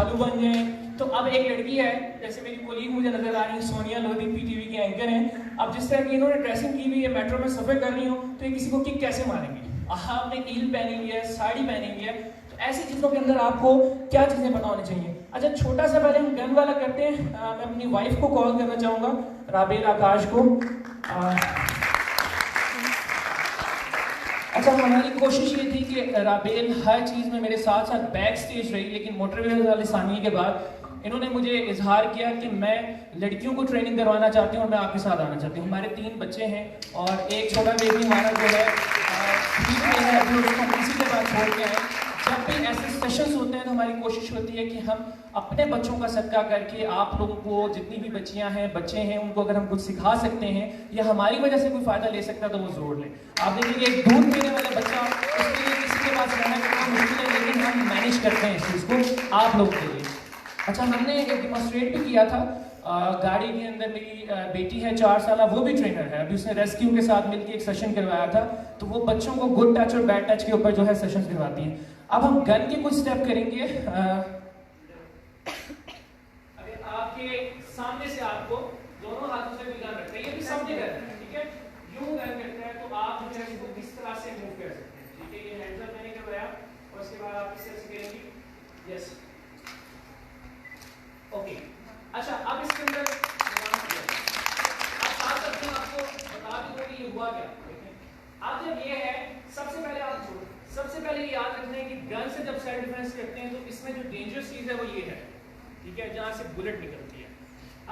साधु बन जाएं। तो अब एक लड़की है, जैसे मेरी कोलीग मुझे नजर आ रही है, सोनिया लोधी, पीटीवी की एंकर हैं। अब जिस तरह की इन्होंने ड्रेसिंग की हुई है, मेट्रो में सफर कर रही हो, तो ये किसी को किक कैसे मारेंगे? आपने हील पहनी हुई है, साड़ी पहनी हुई है, तो ऐसी चीज़ों के अंदर आपको क्या चीज़ें पता होनी चाहिए। अच्छा, छोटा सा पहले हम गन वाला करते हैं। मैं अपनी वाइफ को कॉल करना चाहूँगा, राबेल आकाश को। अच्छा, हमारी कोशिश ये थी कि राबेल हर चीज़ में मेरे साथ साथ बैक स्टेज रही, लेकिन मोटरवे वाले सानिए के बाद इन्होंने मुझे इजहार किया कि मैं लड़कियों को ट्रेनिंग करवाना चाहती हूँ और मैं आपके साथ आना चाहती हूँ। हमारे 3 बच्चे हैं और एक छोटा बेबी हमारा जो है अभी उसको हम इसी के बाद छोड़ के आए। जब भी ऐसे सेशंस होते हैं तो हमारी कोशिश होती है कि हम अपने बच्चों का सदका करके आप लोगों को, जितनी भी बच्चियां हैं, बच्चे हैं, उनको अगर हम कुछ सिखा सकते हैं या हमारी वजह से कोई फ़ायदा ले सकता है तो वो ज़रूर लें। आप देखिए एक दूध पीने वाला बच्चा, उसके लिए किसी के पास रहना कितना मुश्किल है, लेकिन हम मैनेज करते हैं इस चीज़ को आप लोगों के लिए। अच्छा, हमने एक डिमॉन्स्ट्रेट भी किया था। गाड़ी के अंदर मेरी बेटी है 4 साल, वो भी ट्रेनर है। अभी उसने रेस्क्यू के साथ मिलकर एक सेशन करवाया था, तो वो बच्चों को गुड टच और बैड टच के ऊपर जो है सेशंस करवाती है। अब हम गन के कुछ स्टेप करेंगे। अगर आपके सामने से आपको दोनों हाथों से भी गन रखना है, ये भी सबने करना है, ठीक है? यूं गन करता है तो आप जो है इसको किस तरह से मूव कर सकते हैं, ठीक है? ये हैंड्स अप मैंने करवाया और उसके बाद आप इस तरह से करेंगे, यस, ओके। अच्छा, अब इसके अंदर आप साथ साथ में आपको बता दूं कि ये हुआ क्या। अब जब ये है, सबसे पहले आप सबसे पहले ये याद रखना है कि गन से जब सेल्फ डिफेंस करते हैं तो इसमें जो डेंजरस चीज है वो ये है, ठीक है, जहां से बुलेट निकलती है।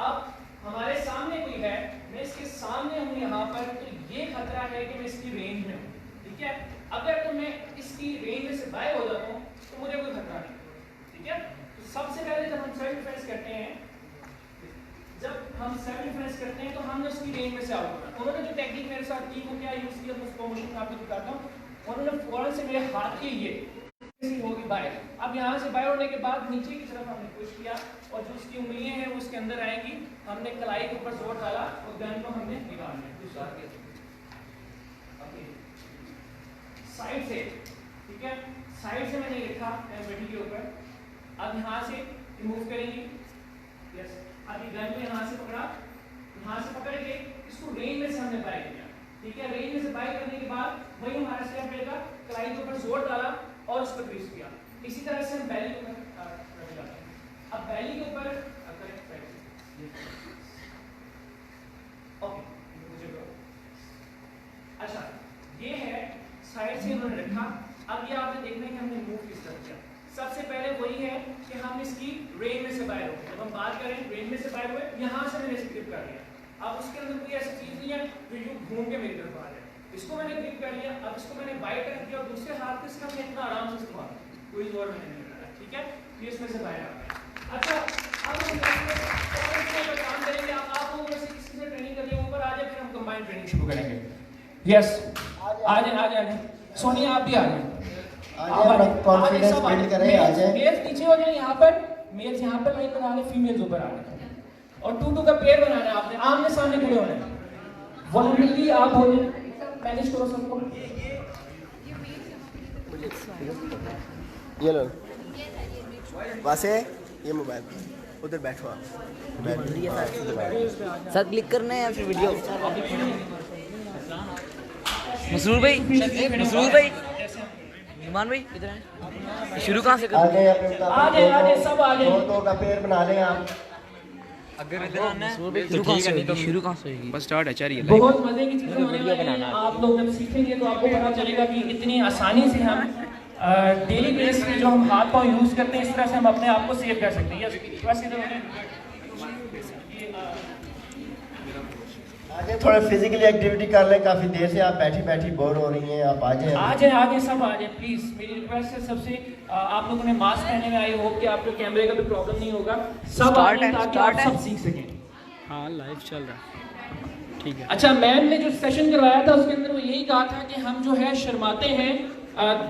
अब हमारे सामने कोई है, मैं इसके सामने हूं यहाँ पर, तो ये खतरा है कि मैं इसकी रेंज में हूँ, ठीक है? अगर तो मैं इसकी रेंज में से बाहर हो जाता हूँ तो मुझे कोई खतरा नहीं, ठीक है? तो सबसे पहले जब हम सेल्फ डिफेंस करते हैं, तो हम उसकी रेंज में से आउट होना। उन्होंने जो टेक्निक मेरे साथ की वो क्या यूज किया, मैं उसको मोशन आपको दिखाता हूँ। उन्होंने फौरन से मेरे हाथ के ये होगी बाहर। अब यहाँ से बाहर होने के बाद नीचे की तरफ हमने पुश किया और जो उसकी उंगलियां हैं वो उसके अंदर आएंगी। हमने कलाई के ऊपर जोर डाला और गन को हमने निकाल लिया साइड से, ठीक है? साइड से मैंने लिखा बेटी के ऊपर। अब यहाँ से रिमूव करेंगे, यस। अब ये गन को यहाँ से पकड़ा, यहाँ से पकड़ के इसको रेंज में से हमने बाय किया, ठीक है? रेंज में से बाय करने के बाद वही हमारा स्टेप रहेगा, कलाई के ऊपर जोर डाला और उसको ट्विस्ट किया। इसी तरह से हम बैली के ऊपर रख जाते हैं। अब बैली के ऊपर ओके, अच्छा, ये है साइड से उन्होंने रखा। अब ये आपने देखना है कि हमने मूव किस तरह किया। सबसे पहले वही है कि हम इसकी रेंज में से बाहर हो। जब हम बात करें रेंज में से बाहर हुए, यहाँ से मैंने इसे ग्रिप कर लिया। अब उसके अंदर कोई ऐसी चीज नहीं है जो यूं घूम के मेरी तरफ आ जाए। इसको मैंने ग्रिप कर लिया। अब इसको मैंने बाइट रख दिया और दूसरे हाथ से इसका मैं इतना आराम से इस्तेमाल, कोई जोर मैंने नहीं लगाया, ठीक है? ये इसमें से बाहर आ गया। अच्छा, अब हम काम करेंगे। आप लोगों में से किसी से ट्रेनिंग करनी है ऊपर आ जाए, फिर हम कंबाइंड ट्रेनिंग शुरू करेंगे। यस, आ जाए। सोनिया आप भी आ जाए। कॉन्फिडेंस बिल्ड करें, आ जाए। मेल्स पीछे हो जाए, यहाँ पर मेल्स यहाँ पर लाइन बना ले, फीमेल्स ऊपर आ जाए और 2-2 का पेयर बनाना है। आपने आमने सामने खड़े होना है। वॉलंटरली आप हो जाए, मैनेज करो सबको। ये लो वासे, ये मोबाइल उधर बैठो आप। सर क्लिक करना है या फिर वीडियो? मसरूर भाई, ईमान भाई इधर हैं। शुरू कहाँ से कर? आगे सब आगे। दो का पेयर बना लें आप। अगर इधर आना है तो ठीक है, शुरू कहाँ से होगी? बस स्टार्ट है, चलिए। बहुत मजे की चीजें होने वाली हैं। आप लोग जब सीखेंगे तो आपको पता चलेगा कि इतनी आसानी से हम डेली बेस पे जो हम हाथ पाँव यूज करते हैं, इस तरह से हम अपने आप को सेव कर सकते हैं। बस आगे थोड़ा फिजिकली एक्टिविटी कर लें। काफी देर से आप बैठी बोर हो रही हैं, आप आ जाए सब आ जाए प्लीज। मेरी रिक्वेस्ट है सबसे, आप लोगों ने मास्क पहने में, आई होप कि आपको कैमरे का भी प्रॉब्लम नहीं होगा। सब आ जाए ताकि आप सब सीख सकें। हाँ, लाइव चल रहा है, ठीक है। अच्छा, मैम ने जो सेशन करवाया था उसके अंदर वो यही कहा था कि हम जो है शर्माते हैं।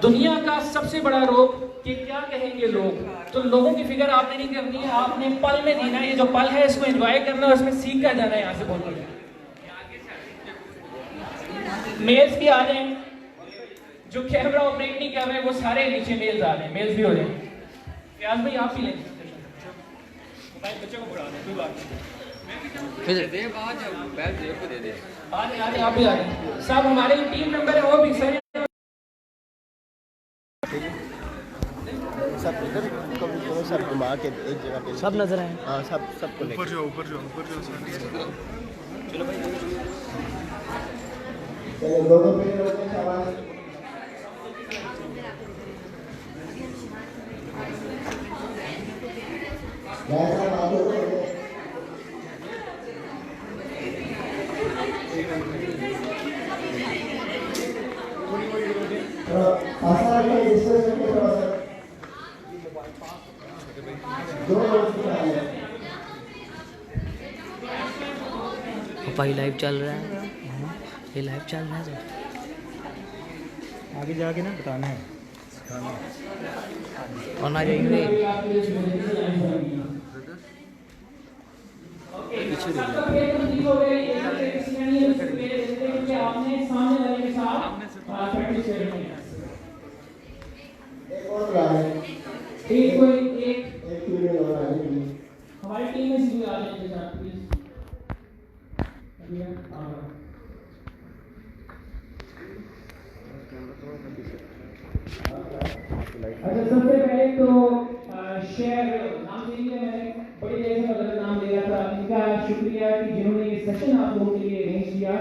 दुनिया का सबसे बड़ा रोग कि क्या कहेंगे लोग। तो लोगों की फिक्र आपने नहीं करनी है, आपने पल में जीना है। ये जो पल है इसको एंजॉय करना है, उसमें सीख कर जाना है। यहाँ से बोलते हैं मेल्स भी आ जाए, जो कैमरा ऑपरेट नहीं कर रहे वो सारे नीचे मेल्स आ रहे हैं। मेल्स भी हो जाए। प्याज भाई आप भी लेंगे। बच्चों को पढ़ा दें, कोई बात नहीं। आगे आप भी आ रहे सब हमारे टीम मेंबर है वो भी सही सब इधर कभी सब घुमा के एक जगह पे सब नजर आए। हाँ सब सबको ऊपर जाओ ऊपर जाओ ऊपर जाओ चलो भाई चलो दो पे रोके शाबाश जैसा बाबू आसान है डिस्कस करके थोड़ा सा भाई लाइव चल रहा है, ये लाइव चल रहा है सर। आगे जाके ना बताना है और ना जाएंगे हमारी टीम में सीधे आ जाएंगे प्लीज। अच्छा सबसे पहले तो शेयर नाम दे दिया मैंने, बड़ी देर से गलत नाम ले रहा था। इनका शुक्रिया कि जिन्होंने ये सेशन आप लोगों के लिए अरेंज किया।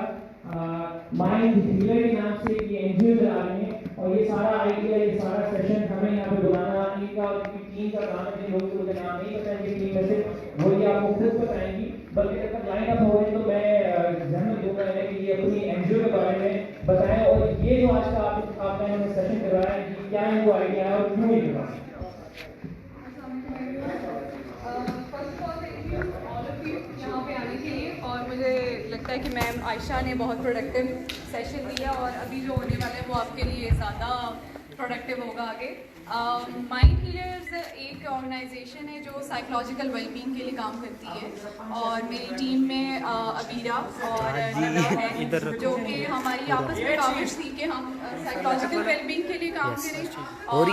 माइंड हीलर के नाम से ये एनजीओ चला रहे हैं और ये सारा आइडिया, ये सारा सेशन हमें यहाँ पे बुलाना, इनका और इनकी टीम का काम है। लोगों को नाम नहीं पता है टीम में से, वो ये आपको खुद बताएंगी। बल्कि जब तक लाइन अप हो रहे तो मैं जहमत दूंगा कि ये अपनी एनजीओ के बारे में बताएं और ये जो आज का आपने सेशन करवाया है क्या इनको आइडिया है और क्यों ये करवाया। यहाँ पे आने के लिए, और मुझे लगता है कि मैम आयशा ने बहुत प्रोडक्टिव सेशन दिया और अभी जो होने वाला है वो आपके लिए ज़्यादा प्रोडक्टिव होगा आगे। माइंड हीलर्स एक ऑर्गेनाइजेशन है जो साइकोलॉजिकल वेलबींग के लिए काम करती है और मेरी टीम में अबीरा और नदा है जो कि हमारी आपस में काविश थी कि हम साइकोलॉजिकल वेलबींग के लिए काम करें। और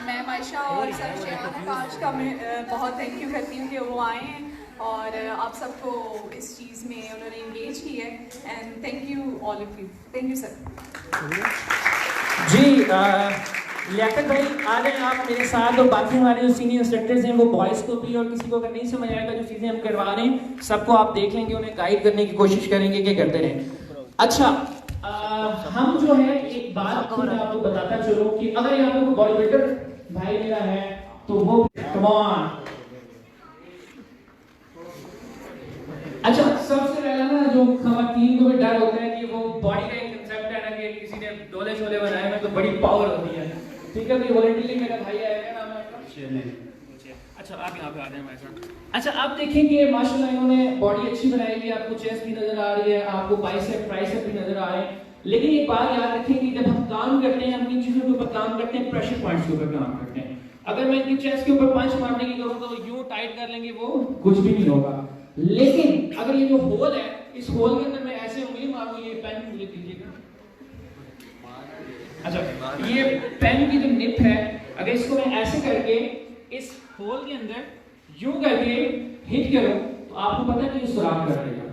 मैम आयशा और सर शेयान आकाश का मैं बहुत थैंक यू करती हूँ कि वो आए हैं और आप सबको इस चीज़ में उन्होंने इंगेज की है। And thank you all of you. Thank you sir. जी लियाकत भाई आ गए आप मेरे साथ, और बाकी हमारे जो सीनियर इंस्ट्रक्टर्स हैं वो बॉयज़ को भी और किसी को अगर नहीं समझ आएगा जो चीज़ें हम करवा रहे हैं सबको आप देख लेंगे, उन्हें गाइड करने की कोशिश करेंगे कि करते रहें। अच्छा हम जो है एक बात मैं आपको बताता चलूँ कि अगर यहाँ पे कोई बॉडी बिल्डर भाई मेरा है तो वो कम ऑन। अच्छा सबसे पहला ना जो खवातीन को भी डर होता है कि वो बॉडी का एक कंसेप्ट है ना कि किसी ने डोले शोले बनाए में तो बड़ी पावर होती है। ठीक है तो वॉलंटियरली मेरा भाई आएगा, नाम है आपका? अच्छा आप यहाँ पे आ जाए हमारे साथ। अच्छा आप देखें कि माशाल्लाह इन्होंने बॉडी अच्छी बनाई हुई है, आपको चेस्ट भी नजर आ रही है, आपको बाइसेप ट्राइसेप भी नजर आ रहे हैं। लेकिन एक बात याद रखें कि जब हम काम करते हैं हम इन चीजों के ऊपर काम करते हैं, प्रेशर पॉइंट्स के ऊपर काम करते हैं। अगर मैं इनकी चेस्ट के ऊपर पंच मारने की करूँ तो यूं टाइट कर लेंगे वो कुछ भी नहीं होगा। लेकिन अगर ये जो होल है इस होल के अंदर मैं ऐसे उंगली मारूं, ये पेन मुझे दीजिएगा। अच्छा ये पेन की जो निप है अगर इसको मैं ऐसे करके इस होल के अंदर यूं करके हिट करूं तो आपको पता है कि ये सुराख कर देगा,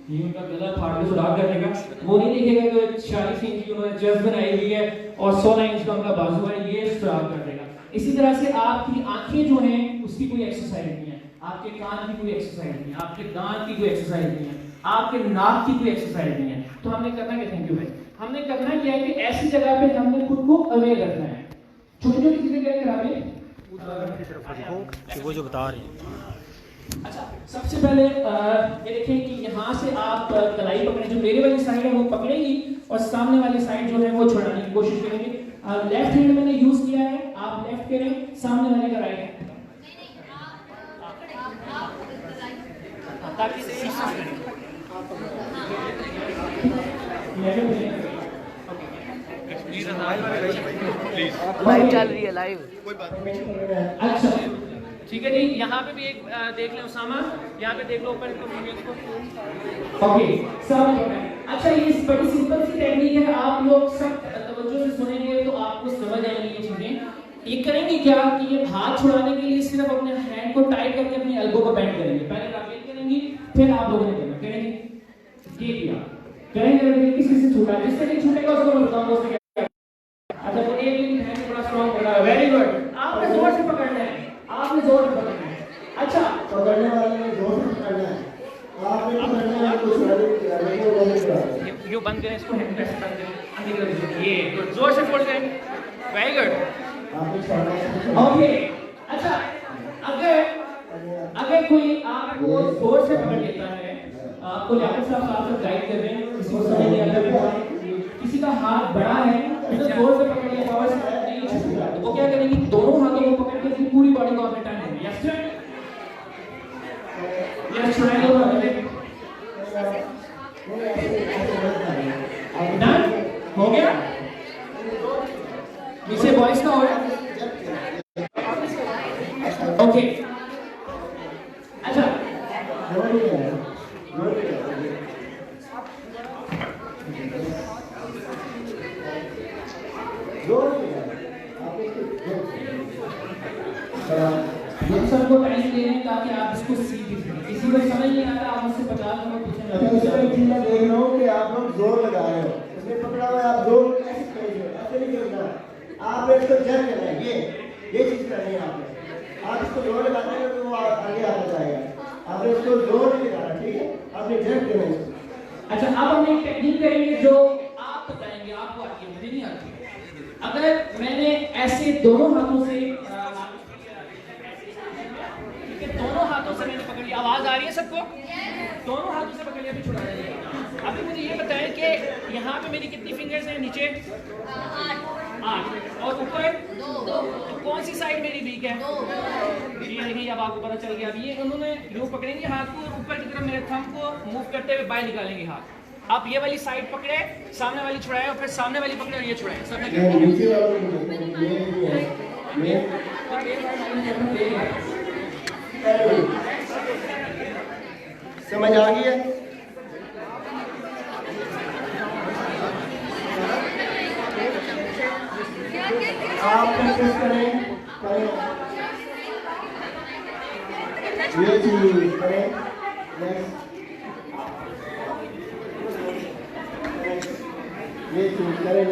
ये उनका गला फाड़ के सुराख कर देगा। वो नहीं देखेगा कि 40 इंच की उन्होंने चेस्ट बनाई हुई है और 16 इंच का उनका बाजू है, ये सुराख कर देगा। इसी तरह से आपकी आंखें जो हैं उसकी कोई एक्सरसाइज नहीं है, आपके कान की कोई एक्सरसाइज नहीं है, आपके दांत की कोई एक्सरसाइज नहीं है, आपके नाक की कोई एक्सरसाइज नहीं है। तो हमने करना क्या, थैंक यू भाई, हमने करना क्या है कि ऐसी जगह पे हमने खुद को अवेयर रखना है। छोटी छोटी चीजें क्या करा वो जो बता रहे हैं। अच्छा सबसे पहले ये देखें कि यहाँ से आप कलाई पकड़े, जो मेरे वाली साइड है वो पकड़ेगी और सामने वाली साइड जो है वो छुड़ाने की कोशिश करेंगे। लेफ्ट हैंड मैंने यूज किया है, आप लेफ्ट करें, सामने वाले का राइट हैंड, ताकि लाइव चल रही है लाइव। अच्छा ठीक है जी, यहाँ पे भी एक देख लें उसामा, यहाँ पे देख लो ऊपर को। ओके सब अच्छा, ये बड़ी सिंपल सी टेक्निक है, आप लोग सब तवज्जो से सुनेंगे तो आपको समझ आएंगी ये चीजें ये करेंगे क्या कि ये हाथ छुड़ाने के लिए सिर्फ अपने हैंड को टाइट करके अपनी एल्बो को बेंड करेंगे। पहले राबेल करेंगी, फिर आप लोगों ने करना। करेंगे ये किया, करेंगे किसी से छूटा, जिससे नहीं छूटेगा उसको मैं बताऊंगा उसने क्या। अच्छा तो एक ही हैंड बड़ा स्ट्रांग कर रहा है, वेरी गुड। आपने जोर से पकड़ना है, आपने जोर से पकड़ना है। अच्छा पकड़ने वाले ने जोर से पकड़ना है, आपने पकड़ना है कुछ यो बंद करें इसको, हैंड प्रेस बंद करें, अंदर कर दीजिए। ये गुड, जोर से फोल्ड करें, वेरी गुड। ओके अच्छा, अगर कोई आपको जोर से पकड़ लेता है, आपको लियाकत साहब साथ गाइड कर रहे हैं, किसी को समझ नहीं आता, किसी का हाथ बड़ा है तो जोर से पकड़ लिया, पावर से नहीं छूटेगा, तो वो क्या करेंगे, दोनों हाथों को पकड़ के अपनी पूरी बॉडी को आपने टर्न करना है। Yes sir, yes triangle done हो गया। नीचे बॉयज का हो गया। ओके अच्छा हम सबको टाइम दे रहे हैं ताकि आप इसको सीख सकें। किसी को समझ नहीं आता आप मुझसे 50 मिनट पूछें। मैं देख रहा हूँ कि आप लोग जोर लगा रहे हो, इसमें पकड़ा हुआ है, आप जोर कैसे करेंगे, ऐसे नहीं करना, आपने इसको जज करना है, ये चीज करनी है आपने। आप इसको जोर लगाना है तो वो आगे आता जाएगा, आपने इसको जोर नहीं लगाना, ठीक है, आपने जज करना है। अच्छा अब हम एक टेक्निक करेंगे जो आप बताएंगे, आपको आती है, मुझे नहीं आती। अगर मैंने ऐसे दोनों हाथों से दोनों हाथों से मैंने पकड़ लिया, आवाज आ रही है सबको? दोनों हाथों से पकड़ लिया, फिर छुड़ा दिया। अभी मुझे ये बताएं कि यहाँ पे मेरी कितनी फिंगर्स हैं? नीचे 8 और ऊपर 2। तो कौन सी साइड मेरी वीक है? ये देखिए अब आपको पता चल गया। अब ये उन्होंने यूं पकड़ेंगे हाथ को, ऊपर की तरफ मेरे थंब को मूव करते हुए बाहर निकालेंगे हाथ। आप ये वाली साइड पकड़े, सामने वाली छुड़ाए और फिर सामने वाली पकड़े और ये छुड़ाए। सबने समझ आ गई है? आप प्रैक्टिस करें, ये चीज करें, ये चीज करें,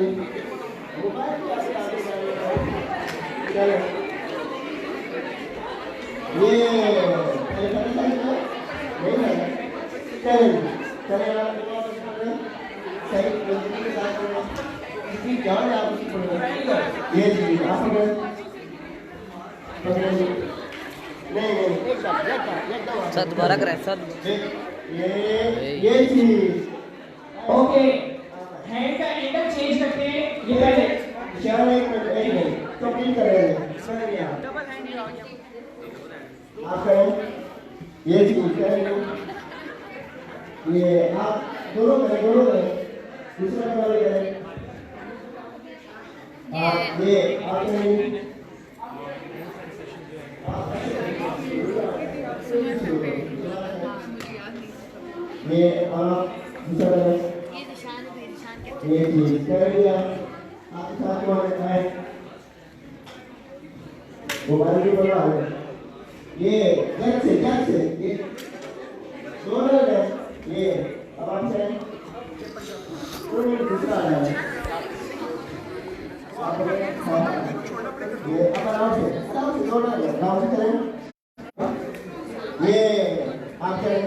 ये चीज आप सर दोबारा करें सर। ये चीज ओके, हैंड का एंगल चेंज करते हैं। ये पहले चलो एक मिनट तो क्लिक करेंगे, समझ गया? आप करें, ये चीज करेंगे, ये आप दोनों करें, दूसरा वाले करें, आप ये आप करें, ये आप दूसरा करें, ये चीज कर लिया। आप साथ में है मोबाइल भी बना है, ये जग से ये दोनों है, ये अब आप से दूसरा है, ये अब आराम से दोनों है, आराम से करें, ये आप करें,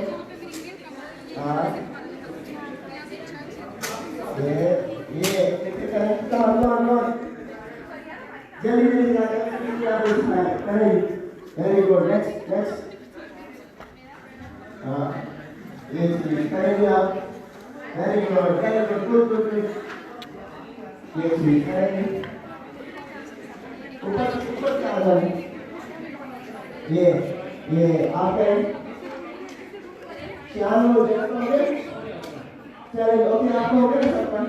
ये करें, जल्दी करें, वेरी गुड, नेक्स्ट ये चीज करेंगे आप, वेरी गुड, ये चीज करेंगे, ऊपर क्या आ जाए, ये आप करें, क्या हो जाए, चलिए ओके, आपको हो गया सबका।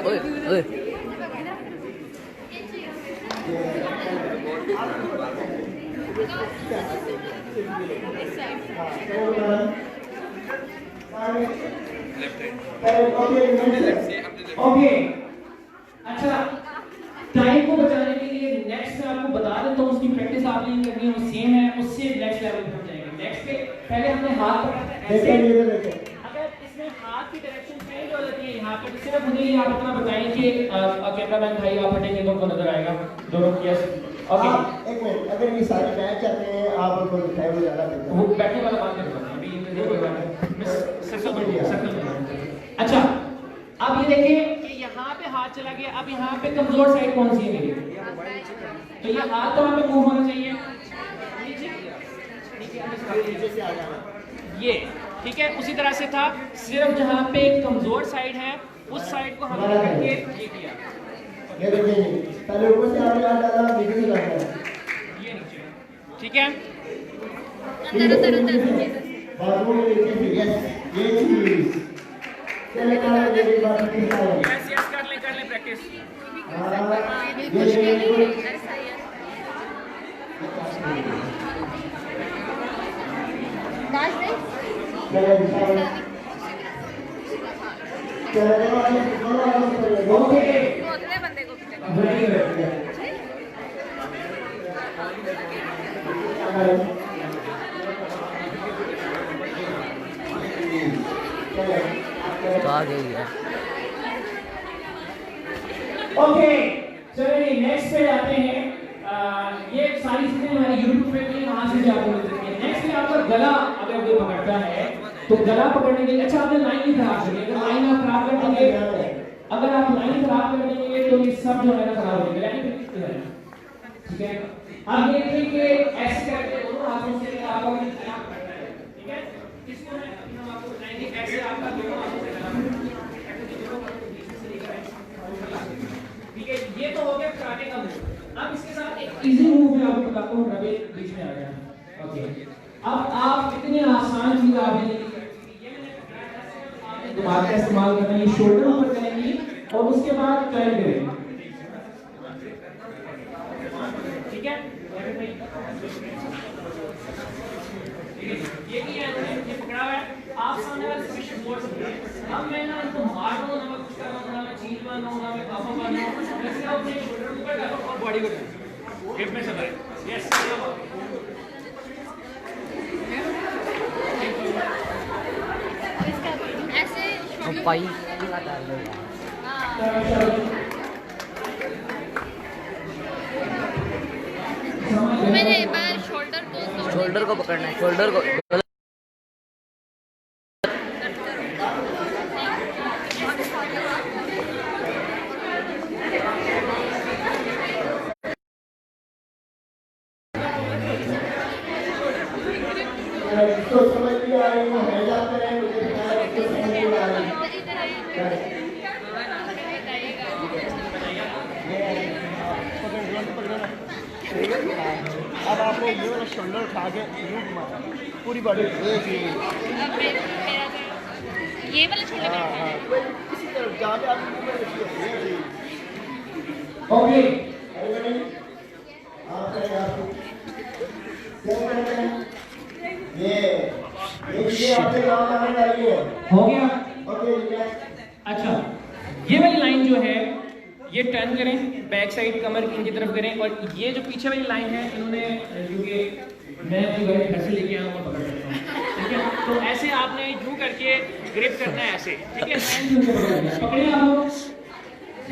ओए ओए ओके अच्छा, टाइम को बचाने के लिए नेक्स्ट में आपको बता देता हूँ, उसकी प्रैक्टिस आपने नहीं करनी है, वो सेम है, उससे नेक्स्ट लेवल पे हम जाएंगे। नेक्स्ट पे पहले हमने हाथ पकड़ा था ऐसे, अगर इसमें हाथ की डायरेक्शन चेंज हो जाती है यहाँ पे, तो सिर्फ मुझे ये आप इतना बताएं कि कैमरामैन भाई आप हटेंगे तो उनको नजर आएगा दोनों। यस ओके, एक मिनट, अगर ये सारे मैच आते हैं आप उनको दिखाए वो ज़्यादा बेहतर है। वो बैठने वाला बात कर रहा अभी सर्कल बन गया, सर्कल बन गया। अच्छा, अब ये देखिए कि यहाँ पे हाथ चला गया, अब यहाँ पे कमजोर साइड कौन सी है मेरी? तो ये हाथ तो वहाँ पे मूव होना चाहिए नीचे से आ जाना। ये, ठीक है। उसी तरह से था, सिर्फ जहाँ पे कमजोर साइड है उस साइड को हमने करके ये किया, ये देखिए, पहले ऊपर से आपने हाथ डाला, नीचे से डाला। ये नीचे, ठीक है। बाथरूम में नीचे से, यस, ये चीज। चले चले ये बात ठीक है। यस यस, कर ले प्रैक्टिस। अगले बंदे को तो आ गई है। ओके, चलिए नेक्स्ट पे जाते हैं। ये सारी चीजें हमारे YouTube पे भी वहां से भी आपको मिल सकती है। नेक्स्ट में आपका गला अगर कोई पकड़ता है तो गला पकड़ने के लिए, अच्छा आपने लाइन ही खराब करी, अगर लाइन आप खराब कर देंगे, अगर आप लाइन खराब कर देंगे तो ये सब जो है ना खराब हो जाएगा, ठीक है। अब ये देखिए कि ऐसे करके दोनों हाथों से आपको खराब करना है, ठीक है। इसको हम आपको बताएंगे कैसे आपका दोनों हाथों से खराब करना है, ठीक है। ये तो हो गया कराटे का मूव। अब इसके साथ एक इजी मूव मैं आपको बताता हूँ, रबे बीच में आ गया। ओके, अब आप कितनी आसान चीज आपने ये मैंने आपने दिमाग का इस्तेमाल करना है, शोल्डर ऊपर करेंगी और उसके बाद टर्न करेंगे, ठीक है। ये किया है, ये पकड़ा हुआ है, आप सामने वाले से कुछ बोल सकते हैं। अब मैं ना इनको मार रहा हूँ, ना मैं कुछ कर रहा हूँ, ना मैं चीज बन रहा हूँ, ना मैं काफा बन रहा हूँ, मैं सिर्फ अपने शोल्डर ऊपर कर रहा हूँ और बॉडी को हिप में सब है। यस, हम पाई मैंने एक बार शोल्डर को पकड़ना है, शोल्डर को। तो समझ नहीं आ रही, वो हैंड अप करें, मुझे बताया इसको समझ नहीं आ रही। अब आपको ये वाला शोल्डर उठा के यूं घुमाना, पूरी बॉडी ये वाला छोड़ हाँ हाँ, कोई किसी तरफ जहाँ पे आप ऊपर रखिए, ये चीज। ओके, Everybody, आप करें, आप क्या करें? ये आपके नाम आने वाली है। हो गया। Okay, next. अच्छा, ये वाली लाइन जो है ये टर्न करें, बैक साइड कमर की इनकी तरफ करें, और ये जो पीछे वाली लाइन है इन्होंने, क्योंकि मैं अपनी गाड़ी घर से लेके आया हूँ और पकड़ सकता हूँ, ठीक है। तो ऐसे आपने यूं करके ग्रिप करना है ऐसे, ठीक है। पकड़िए आप,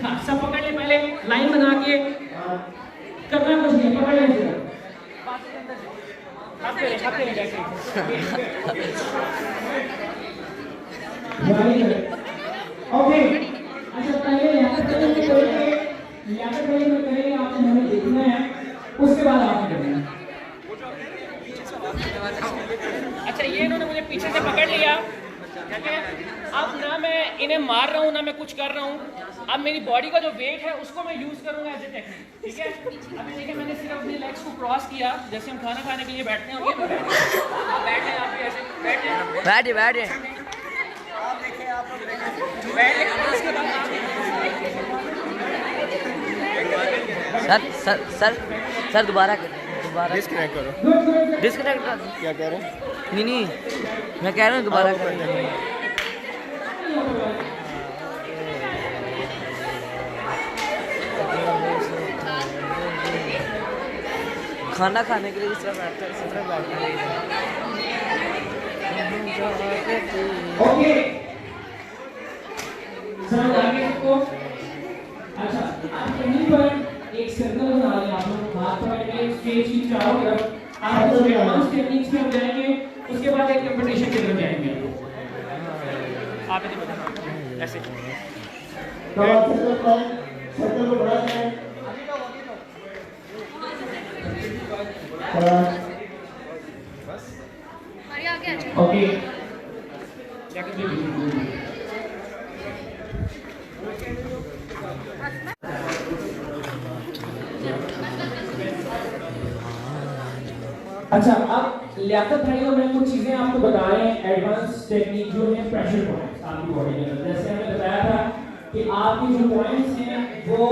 हाँ सब पकड़ ले, पहले लाइन बना के करना कुछ नहीं, पकड़ ले ओके। अच्छा, पहले यहाँ पे करेंगे, आपने हमें देखना है, उसके बाद आपने करना है। अच्छा, ये इन्होंने मुझे पीछे से पकड़ लिया, ठीक है। अब ना मैं इन्हें मार रहा हूँ, ना मैं कुछ कर रहा हूँ, अब मेरी बॉडी का जो वेट है उसको मैं यूज करूंगा एज ए टेक्निक, ठीक है। अभी देखिए मैंने सिर्फ अपने लेग्स को क्रॉस किया, जैसे हम खाना खाने के लिए बैठते हैं, और ये बैठ हैं, आप भी ऐसे बैठ हैं, बैठे उसके बाद सर दोबारा डिस्कनेक्ट करो। डिस्कनेक्ट कर। क्या कह रहे हैं? नहीं मैं कह रहा हूँ दोबारा कर। खाना खाने के लिए जिस तरह बैठता है इसी तरह बैठना चाहिए। ओके सर आगे सबको। अच्छा आप कहीं पर एक सर्कल बना लें, आप लोग हाथ पकड़ के स्टेज की चारों तरफ आप एडवांस टेक्निक्स पे हम जाएंगे, उसके बाद एक कंपटीशन की तरफ जाएंगे। आप इधर बताना ऐसे तो आप सर्कल को बढ़ा दें। ओके अच्छा अब लियाकत भाई और मैं कुछ चीजें आपको बता रहे हैं, एडवांस टेक्निक जो है प्रेशर पॉइंट्स आपकी बॉडी के अंदर। जैसे हमने बताया था कि आपके जो पॉइंट्स हैं वो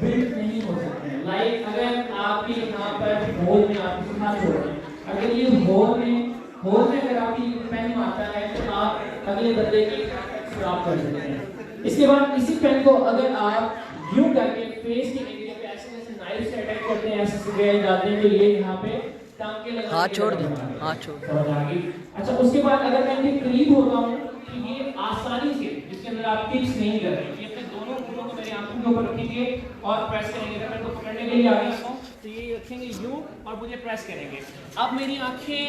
बिल्ड नहीं हो सकते हैं। लाइक अगर आपके यहाँ पर होल में आप किसी हाथ छोड़ रहे हैं, अगर ये होल में अगर आपकी पेन आता है तो आप अगले बंदे की स्टॉप कर सकते हैं। इसके बाद इसी पेन को अगर आप यूं करके फेस के एरिया पे ऐसे नाइफ से अटैक करते हैं, ऐसे स्केल डालते हैं, तो ये यहाँ पे टांग के लगा हाथ छोड़ दे, हाथ छोड़। समझ आ गई। अच्छा उसके बाद अगर मैं इनके करीब होता हूँ तो ये आसानी से, जिसके अंदर आप टिप्स नहीं कर रहे, ये अपने दोनों ऊँगलियों को मेरी आंखों के ऊपर रखेंगे और प्रेस करेंगे। अगर मैं तो पकड़ने के लिए आ गया हूँ तो ये रखेंगे यूं और मुझे प्रेस करेंगे। अब मेरी आंखें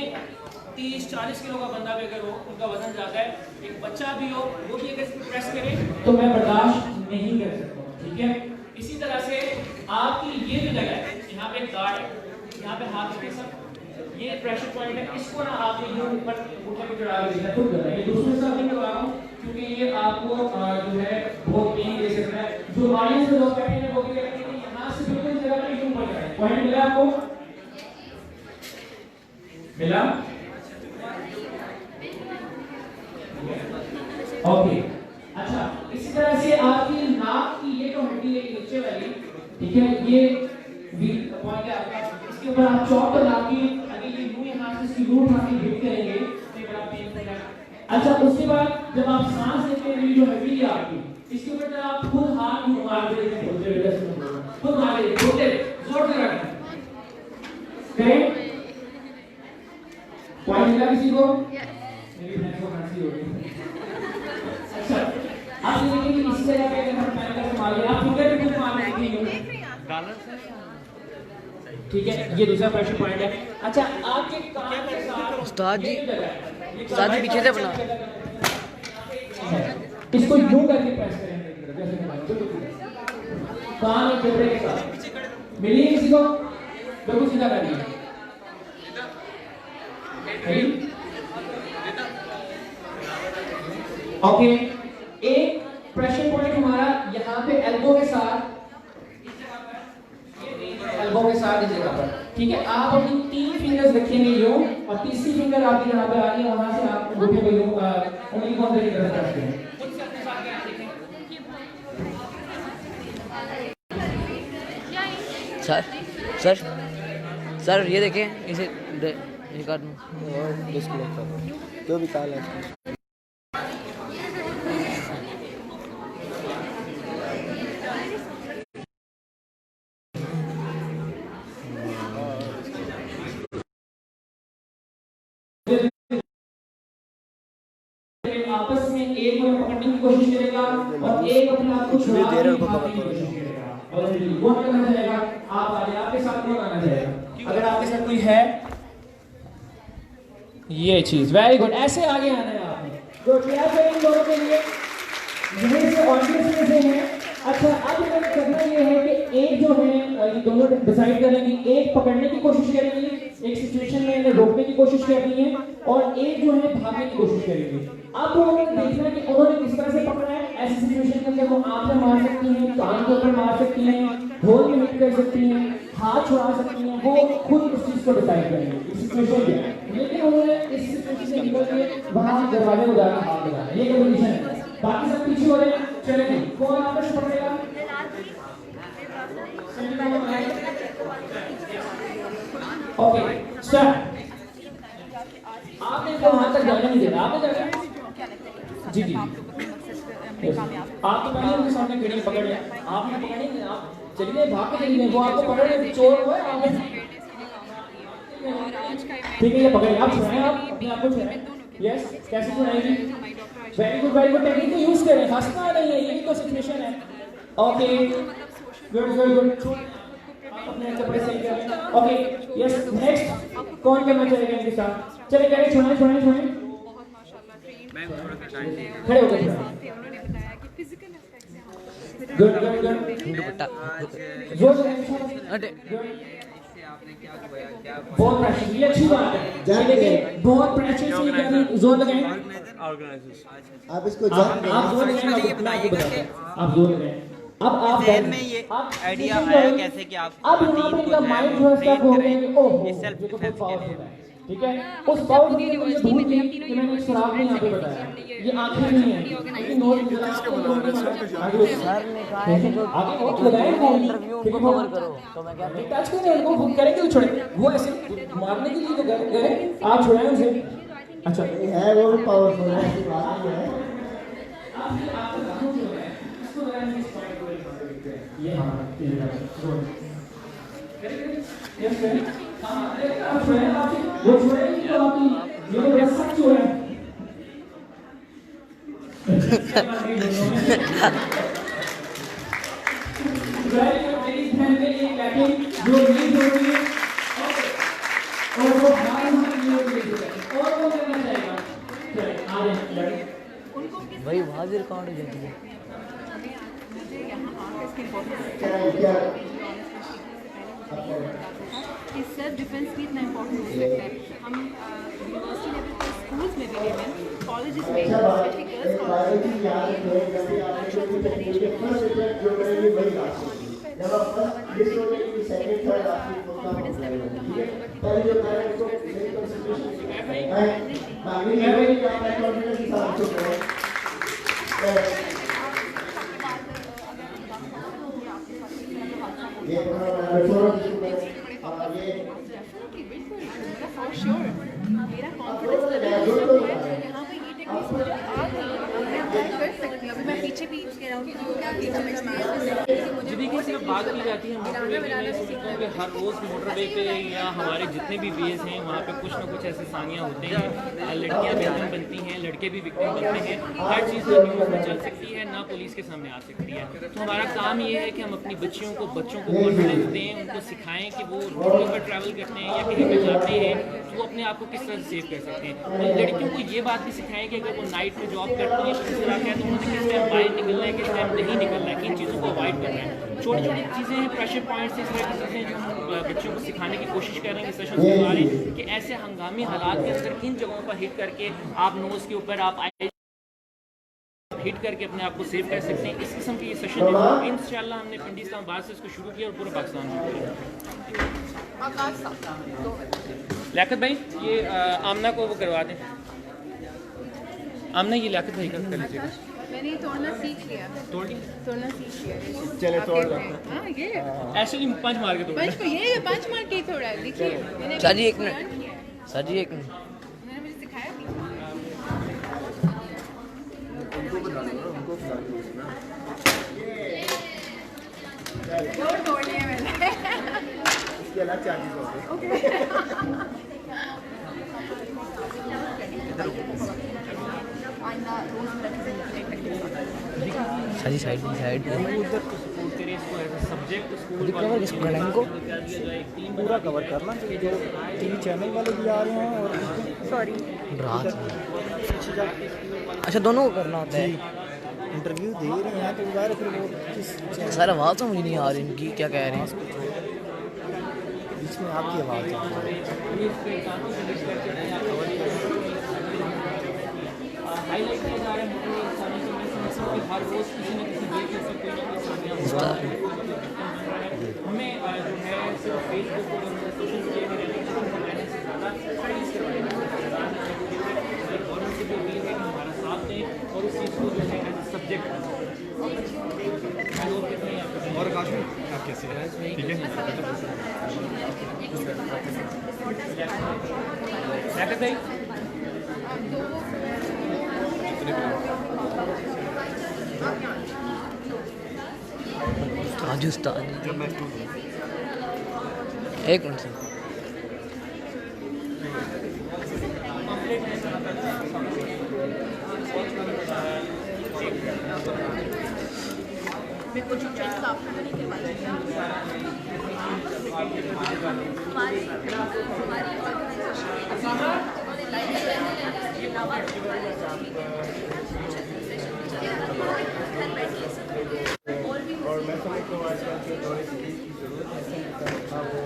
30-40 किलो का बंदा भी अगर हो, उनका वजन ज़्यादा है, एक बच्चा भी हो, वो भी अगर प्रेस करे तो मैं बर्दाश्त नहीं कर सकता, ठीक है। इसी तरह से आपकी ये जो जगह है, यहाँ पे गार्ड है, यहाँ पे हाथ रखे सब, ये प्रेशर पॉइंट है, इसको ना आप ये ऊपर उठा के चढ़ा के देखना खुद कर रहे हैं। ये दूसरे साथ नहीं करवा रहा हूँ क्योंकि ये आपको जो है बहुत पेन दे सकता है। जो ऑडियंस में लोग बैठे हैं वो भी कहते हैं कि यहाँ से बिल्कुल जगह पे यूं पड़ जाए। पॉइंट मिला आपको? मिला? ओके अच्छा इसी तरह से आपकी नाक की ये जो हड्डी है नीचे वाली, ठीक है, ये वीक पॉइंट है आपका। इसके ऊपर आप चौक पर लाके अगर ये यूं यहाँ से इसकी रूट उठा के हिट करेंगे तो ये बड़ा पेनफुल है। अच्छा उसके बाद जब आप सांस लेते हैं ये जो हड्डी है आपकी, इसके ऊपर जब आप खुद हाथ मार देते हैं, बोलते हुए जैसे खुद मार देते बोलते जोर से रखें करें। पॉइंट मिला किसी को? मेरी बहन को खांसी हो गई। अच्छा आप ये देखिए कि इस जगह पे अगर हम पैर का इस्तेमाल करें, आप फिंगर भी खुद मार सकते हैं, ठीक है। ये दूसरा प्रेशर पॉइंट है। अच्छा आपके कान के साथ उस्ताद जी पीछे से बना, इसको यूं करके प्रेस करेंगे जैसे कान और फेफड़े के साथ मिलिए किसी को, बिल्कुल सीधा करिए। ओके एक प्रेशर पॉइंट हमारा यहाँ पे एल्बो के साथ, एल्बो के साथ इस जगह पर, ठीक है। आप अपनी 3 फिंगर्स रखेंगे यूं और तीसरी फिंगर आपकी यहाँ पे आ रही है, वहां से आप अंगूठे को यूं उंगली को अंदर की तरफ रखते हैं। सर सर ये देखें, इसे ये काट दूं जो भी काल है आपस में एक को पकड़ने की कोशिश करेगा और एक अपने आप को छुड़ाने की कोशिश करेगा और वो करना चाहेगा। आप आ जाए, आपके साथ कौन आना चाहेगा? अगर आपके साथ कोई है, ये चीज वेरी गुड, ऐसे आगे आना है आपने। तो क्या करें लोगों के लिए यहीं से ऑडियंस में से हैं। अच्छा अब हमें करना ये है कि एक जो है ये दोनों डिसाइड करेंगे, एक पकड़ने की कोशिश करेंगे, एक सिचुएशन में इन्हें रोकने की कोशिश करनी है और एक जो है भागने की कोशिश करेंगे। अब उन्होंने देखना है कि उन्होंने किस तरह से पकड़ा है। ऐसी सिचुएशन के अंदर वो आंख में मार सकती हैं, कान के ऊपर मार सकती हैं, होल में हिट कर सकती हैं, हाथ छुड़ा सकती हैं, वो खुद उस चीज को डिसाइड करेंगे इस सिचुएशन में। लेकिन उन्होंने इस सिचुएशन से निकल के वहां दरवाजे को जाकर हाथ लगाना, ये कंडीशन है। बाकी सब पीछे हो रहे हैं, चलेंगे। कौन आपस में पकड़ेगा? Okay start. आपने तो वहां तक जाने नहीं देना, आपने जाना जी जी आप तो पहले उनके सामने खड़ी पकड़ लिया, आपने पकड़ी नहीं, आप चलिए भाग के चलिए, वो आपको पकड़ ले, चोर हुआ है आपने ठीक है, ये पकड़िए, आप छुड़ाएं, आप अपने आप को छुड़ाएं। यस, कैसे छुड़ाएंगी? वेरी गुड, टेक्निक को यूज करें, हंसना नहीं है, यही तो सिचुएशन है। ओके, गुड गुड गुड, अपने कपड़े सही कर लें। ओके, यस, नेक्स्ट कौन करना चाहेगा इनके साथ? चले करें, छुड़ाएं छुड़ाएं छुड़ाएं, बहुत माशाल्लाह ट्रेन खड़े हो गए। उन्होंने बताया कि फिजिकल एस्पेक्ट से गुड गुड गुड, दुपट्टा जोर से अटे बहुत प्रेशर, ये अच्छी बात है, लेकिन बहुत प्रेशर से जोर लगाएं। आप इसको आप जोर लगाएं, आप जोर लगाएं। अब आप ज़हन में ये आइडिया आया कैसे कि आप अब यहाँ पे इनका माइंड जो है स्टक हो गया कि ओह ये तो बहुत पावरफुल है, ठीक है। उस पावरफुल ने मुझे भूल गई कि मैंने एक शराब नहीं यहाँ पे बताया, ये आंखें नहीं है, लेकिन नोट सर ने कहा है कि जो आगे और लगाए वो इंटरव्यू उनको कवर करो, तो मैं क्या टच करें उनको, वो करेंगे तो छोड़े, वो ऐसे मारने के लिए तो गए, आप छुड़ाएं उसे। अच्छा, है वो भी पावरफुल है, ऐसी बात नहीं है। ये हमारा यस हाँ, आप छुड़ाएं, वो छुड़ाएंगे तो आपकी ये तो रस सख्त हो है। मेरी बहन ने ये बैठे जो नीड होती है और वो हमारे नीड होती है और वो करना चाहेगा। चलिए आ रहे भाई वहाँ से रिकॉर्ड हो जाती है। इस सेल्फ डिफेंस भी इतना इम्पोर्टेंट हो सकता है। हम यूनिवर्सिटी लेवल पर स्कूल्स में भी लेवल कॉलेजेस में स्पेशली गर्ल्स मेरा कॉन्फिडेंस लेवल यहाँ पे ये टेक्निक्स मुझे आ गई, मैं अप्लाई कर सकती हूँ। अभी मैं पीछे भी कह रहा हूँ कि जो क्या जब भी किसी में बात की जाती है मोटरवे की, मैं सोचता हूँ कि हर रोज़ मोटरवे पे या हमारे जितने भी वेज हैं वहाँ पे कुछ ना कुछ ऐसे सानियाँ होते हैं, लड़कियाँ विक्टिम बनती हैं, लड़के भी विक्टिम बनते हैं। हर चीज़ ना न्यूज़ में चल सकती है, ना पुलिस के सामने आ सकती है। तो हमारा काम ये है कि हम अपनी बच्चों को कॉन्फिडेंस दें, उनको सिखाएं कि वो रोडों पर ट्रैवल करते हैं या कहीं पर जाते हैं तो वो अपने आप को किस तरह से सेव कर सकते हैं। और लड़कियों को ये बात भी सिखाएं कि अगर वो नाइट में जॉब करती हैं तो किस तरह है, तो उन्होंने किस टाइम बाहर निकलना है, किस टाइम नहीं निकलना है, किन चीज़ों को अवॉइड करना है। छोटी छोटी चीज़ें हैं, प्रेशर पॉइंट्स, इस तरह की चीज़ें जो हम बच्चों को सिखाने की कोशिश कर रहे हैं सेशन के बारे कि ऐसे हंगामी हालात के अंदर किन जगहों पर हिट करके आप नोज़ के ऊपर आप हिट करके अपने आप को सेव कर सकते हैं। इस किस्म के ये सेशन इंशाल्लाह हमने पिंडी इस्लामाबाद से इसको शुरू किया और पूरा पाकिस्तान में किया। लियाकत भाई ये आमना को वो करवा दें, आमना ये लियाकत भाई कर लीजिएगा। मैंने तोड़ना सीख लिया, तोड़ना सीख लिया। चले तोड़ लो। हाँ ये ऐसे नहीं पंच मार के पंच को ये पंच मार के ही तोड़ा है। देखिए मैंने सर जी एक मिनट, सर जी एक मिनट, मैंने मुझे सिखाया भी। जोर तोड़नी है मैंने। इसके अलग चार्जेस होंगे। सर जी साइड सब्जेक्ट को पूरा कवर करना चाहिए, जो टीवी चैनल वाले भी आ रहे हैं और सॉरी रात अच्छा दोनों को करना होता है। इंटरव्यू दे रहे हैं तो बाहर फिर वो किस सर आवाज़ समझ नहीं आ रही इनकी, क्या कह रहे हैं? बीच में आपकी आवाज़ आ रही हाईलाइट किया जा रहा है हर रोज़ किसी न किसी वे के ऊपर कोई ना कोई सानिया हो रहा है। हमें जो है सिर्फ फेसबुक और सोशल मीडिया के रहने से ज़्यादा स्टडीज़ करवाने और उनसे भी उम्मीद है कि हमारा साथ दें और उस चीज़ को जो है एज ए सब्जेक्ट और काशी आप कैसे हैं? ठीक है क्या करते हैं राजस्थान एक मिनट से मेरे को जो चेक आपने नहीं करवाई थी हमारी और मैं समझता हूँ आजकल के दौर में की ज़रूरत है था वो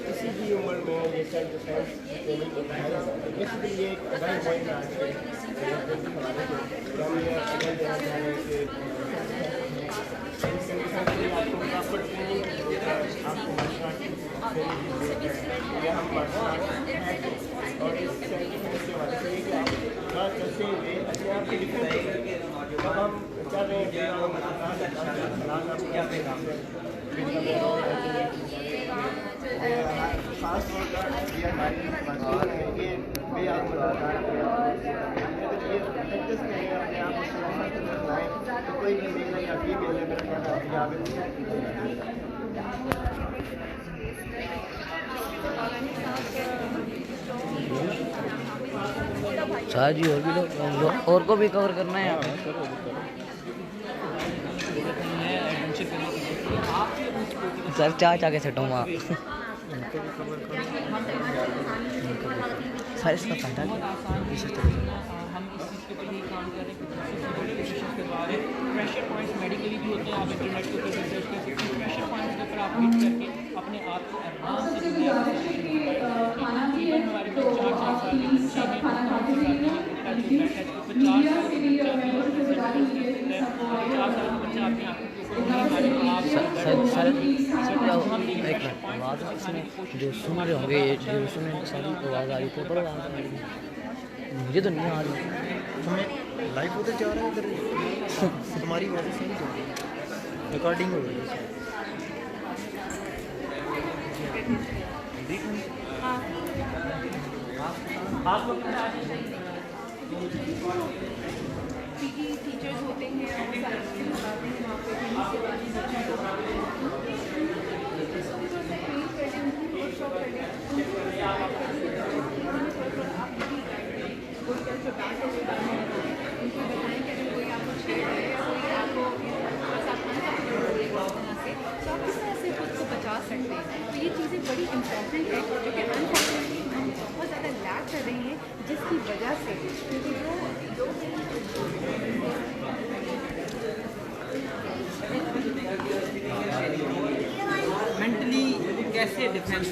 किसी भी उम्र में ये सेल्फ डिफेंस ट्रेनिंग उठाया जा सकता है। बेसिकली ये एक अगर पॉइंट आज से हम ये अगर देना चाह रहे हैं कि आपको प्रॉपर ट्रेनिंग की ज़रूरत है, आपको मार्शल आर्ट ट्रेनिंग की ज़रूरत है, या हम मार्शल आर्ट है और इस सेल्फ डिफेंस के वाले से कि आप बात करते हुए अपने आप को डिफेंस करेंगे। अब हम कर रहे हैं खास तौर पर ये हमारी मजबूर है कि वे आप मुलाकात करें, ये प्रैक्टिस करें, अपने आप को सलामत लाएँ तो कोई भी मिलने या भी मिलने मेरे ख्याल आपकी आगे शाह जी और भी लोग और को भी कवर करना है। सर चाचा के सेटों में सर इसका फायदा हम इस चीज़ के ऊपर भी काम कर रहे हैं, प्रेशर पॉइंट्स मेडिकली भी होते हैं। आप इंटरनेट के ऊपर रिसर्च कर सकते हैं, प्रेशर पॉइंट्स के ऊपर आप हिट करके अपने आप को आराम से हमारे पास 4 साल के बच्चे हैं, 4 साल के बच्चा अपने आप जो सुन रहे होंगे जो सुनने सारी आवाज़ आ रही थी पर मुझे तो नहीं आ रही। हमें लाइव उधर जा रहा है, इधर तुम्हारी आवाज़ सही चल रही है, रिकॉर्डिंग हो रही है। पीटी टीचर्स होते हैं और सारे बताते हैं वहाँ पे बचा सकते हैं। तो ये चीज़ें बड़ी इम्पोर्टेंट है जो कि अनफॉर्चुनेटली हम बहुत ज़्यादा लैक कर रहे हैं, जिसकी वजह से क्योंकि जो मेंटली कैसे डिफेंस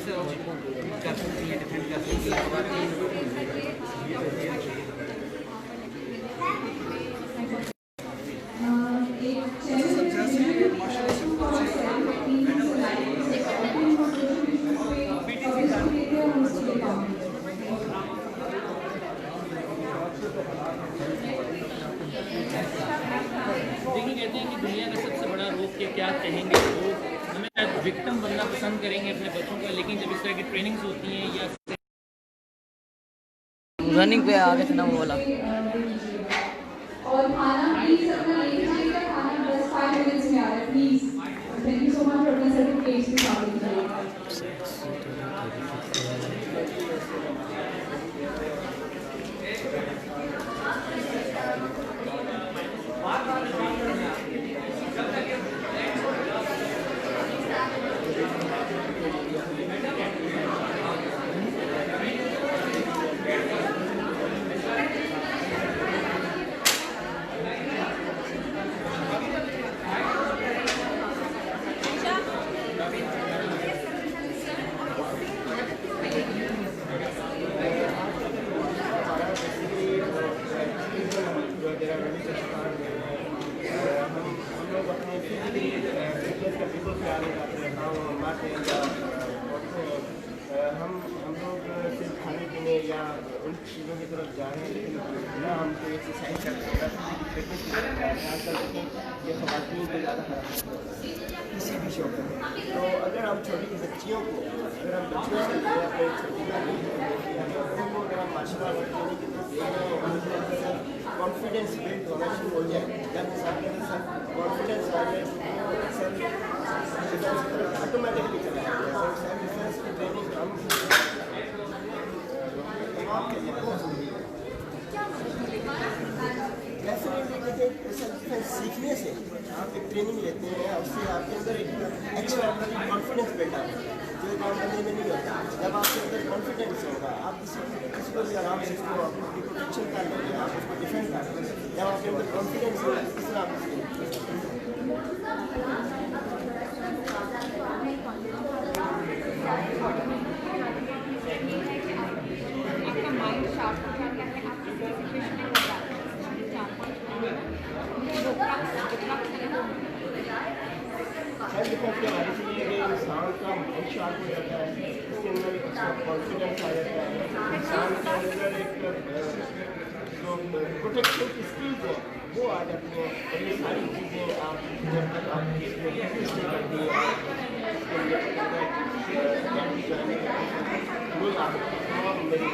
कर सकती है, डिफेंड कर सकती है। देखिए कहते हैं कि दुनिया का सबसे बड़ा रोग के क्या कहेंगे लोग, हमें विक्टिम बनना पसंद करेंगे अपने बच्चों का, लेकिन जब इस तरह की ट्रेनिंग्स होती हैं या रनिंग पे आगे से ना वो बोला और खाना प्लीज अपना ले लीजिएगा, खाना बस 5 मिनट्स में आ रहा है please. Thank you so much for अपना सर्टिफिकेट के साथ। हम लोग सिर्फ खाने पीने या उन चीज़ों की तरफ जा रहे हैं, लेकिन ना हम कोई एक्सरसाइज करते हैं, फिटनेस की तरफ जा रहे हैं। आजकल देखें ये ख़वातीन को ज़्यादा खराब किसी भी शौक में। तो अगर हम छोटी बच्चियों को, अगर हम बच्चियों से अपने छोटी उनको अगर हम मार्शल आर्ट ट्रेनिंग की तरफ कॉन्फिडेंस बिल्ड होना शुरू हो जाए, जब सामने सेल्फ कॉन्फिडेंस आ जाए तो ऑटोमेटिकली चला जाएगा। और सेल्फ डिफेंस की ट्रेनिंग हम तमाम के लिए बहुत जरूरी है। कैसे आप एक ट्रेनिंग लेते हैं, उससे आपके अंदर एक एक्स्ट्रा कॉन्फिडेंस बिल्डअप है, जो एक आम बंदे में नहीं होता। जब आपके अंदर कॉन्फिडेंस होगा, आप किसी को भी आराम से उसको अपनी प्रोटेक्शन कर लेंगे, आप उसको डिफेंड कर लेंगे। जब आपके अंदर कॉन्फिडेंस होगा, इस तरह आप आपका माइंड शार्प हो जाता है, आप किसी सिचुएशन में हो जाते हैं 4-5 मिनट सेल्फ डिफेंस के हमारे से ये इंसान का माइंड शार्प हो जाता है, इसके अंदर एक कॉन्फिडेंस आ जाता है, इंसान के अंदर एक जो प्रोटेक्शन की स्किल्स है वो आ जाती हैं। और ये सारी चीज़ें आप जब तक आप इसमें प्रैक्टिस नहीं करती हैं, आप इसके अंदर रोज आप मेरी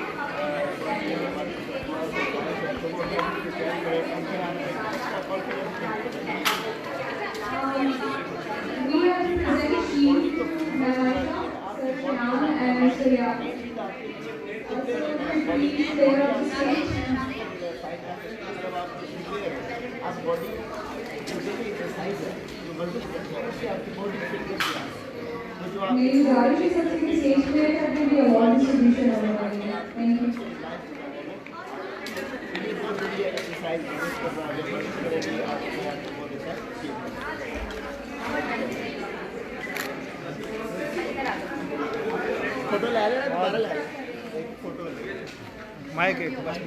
We are presenting team Natasha, Sarfan and Surya. Please stay on the stage. आप बॉडी एक्सरसाइज है जो वर्जिश करते हैं, उससे आपकी बॉडी फिटनेस भी आती है। तो जो आप मेरी गुजारिश है सबसे कि स्टेज पे करके भी अवार्ड डिस्ट्रीब्यूशन होने वाली है। Thank you. ये बहुत बड़ी एक्सरसाइज वर्जिश करना है, वर्जिश करेंगे आपके आप बहुत अच्छा ठीक है। फोटो ले लेना, दोबारा ले लेना, एक फोटो ले माइक एक बस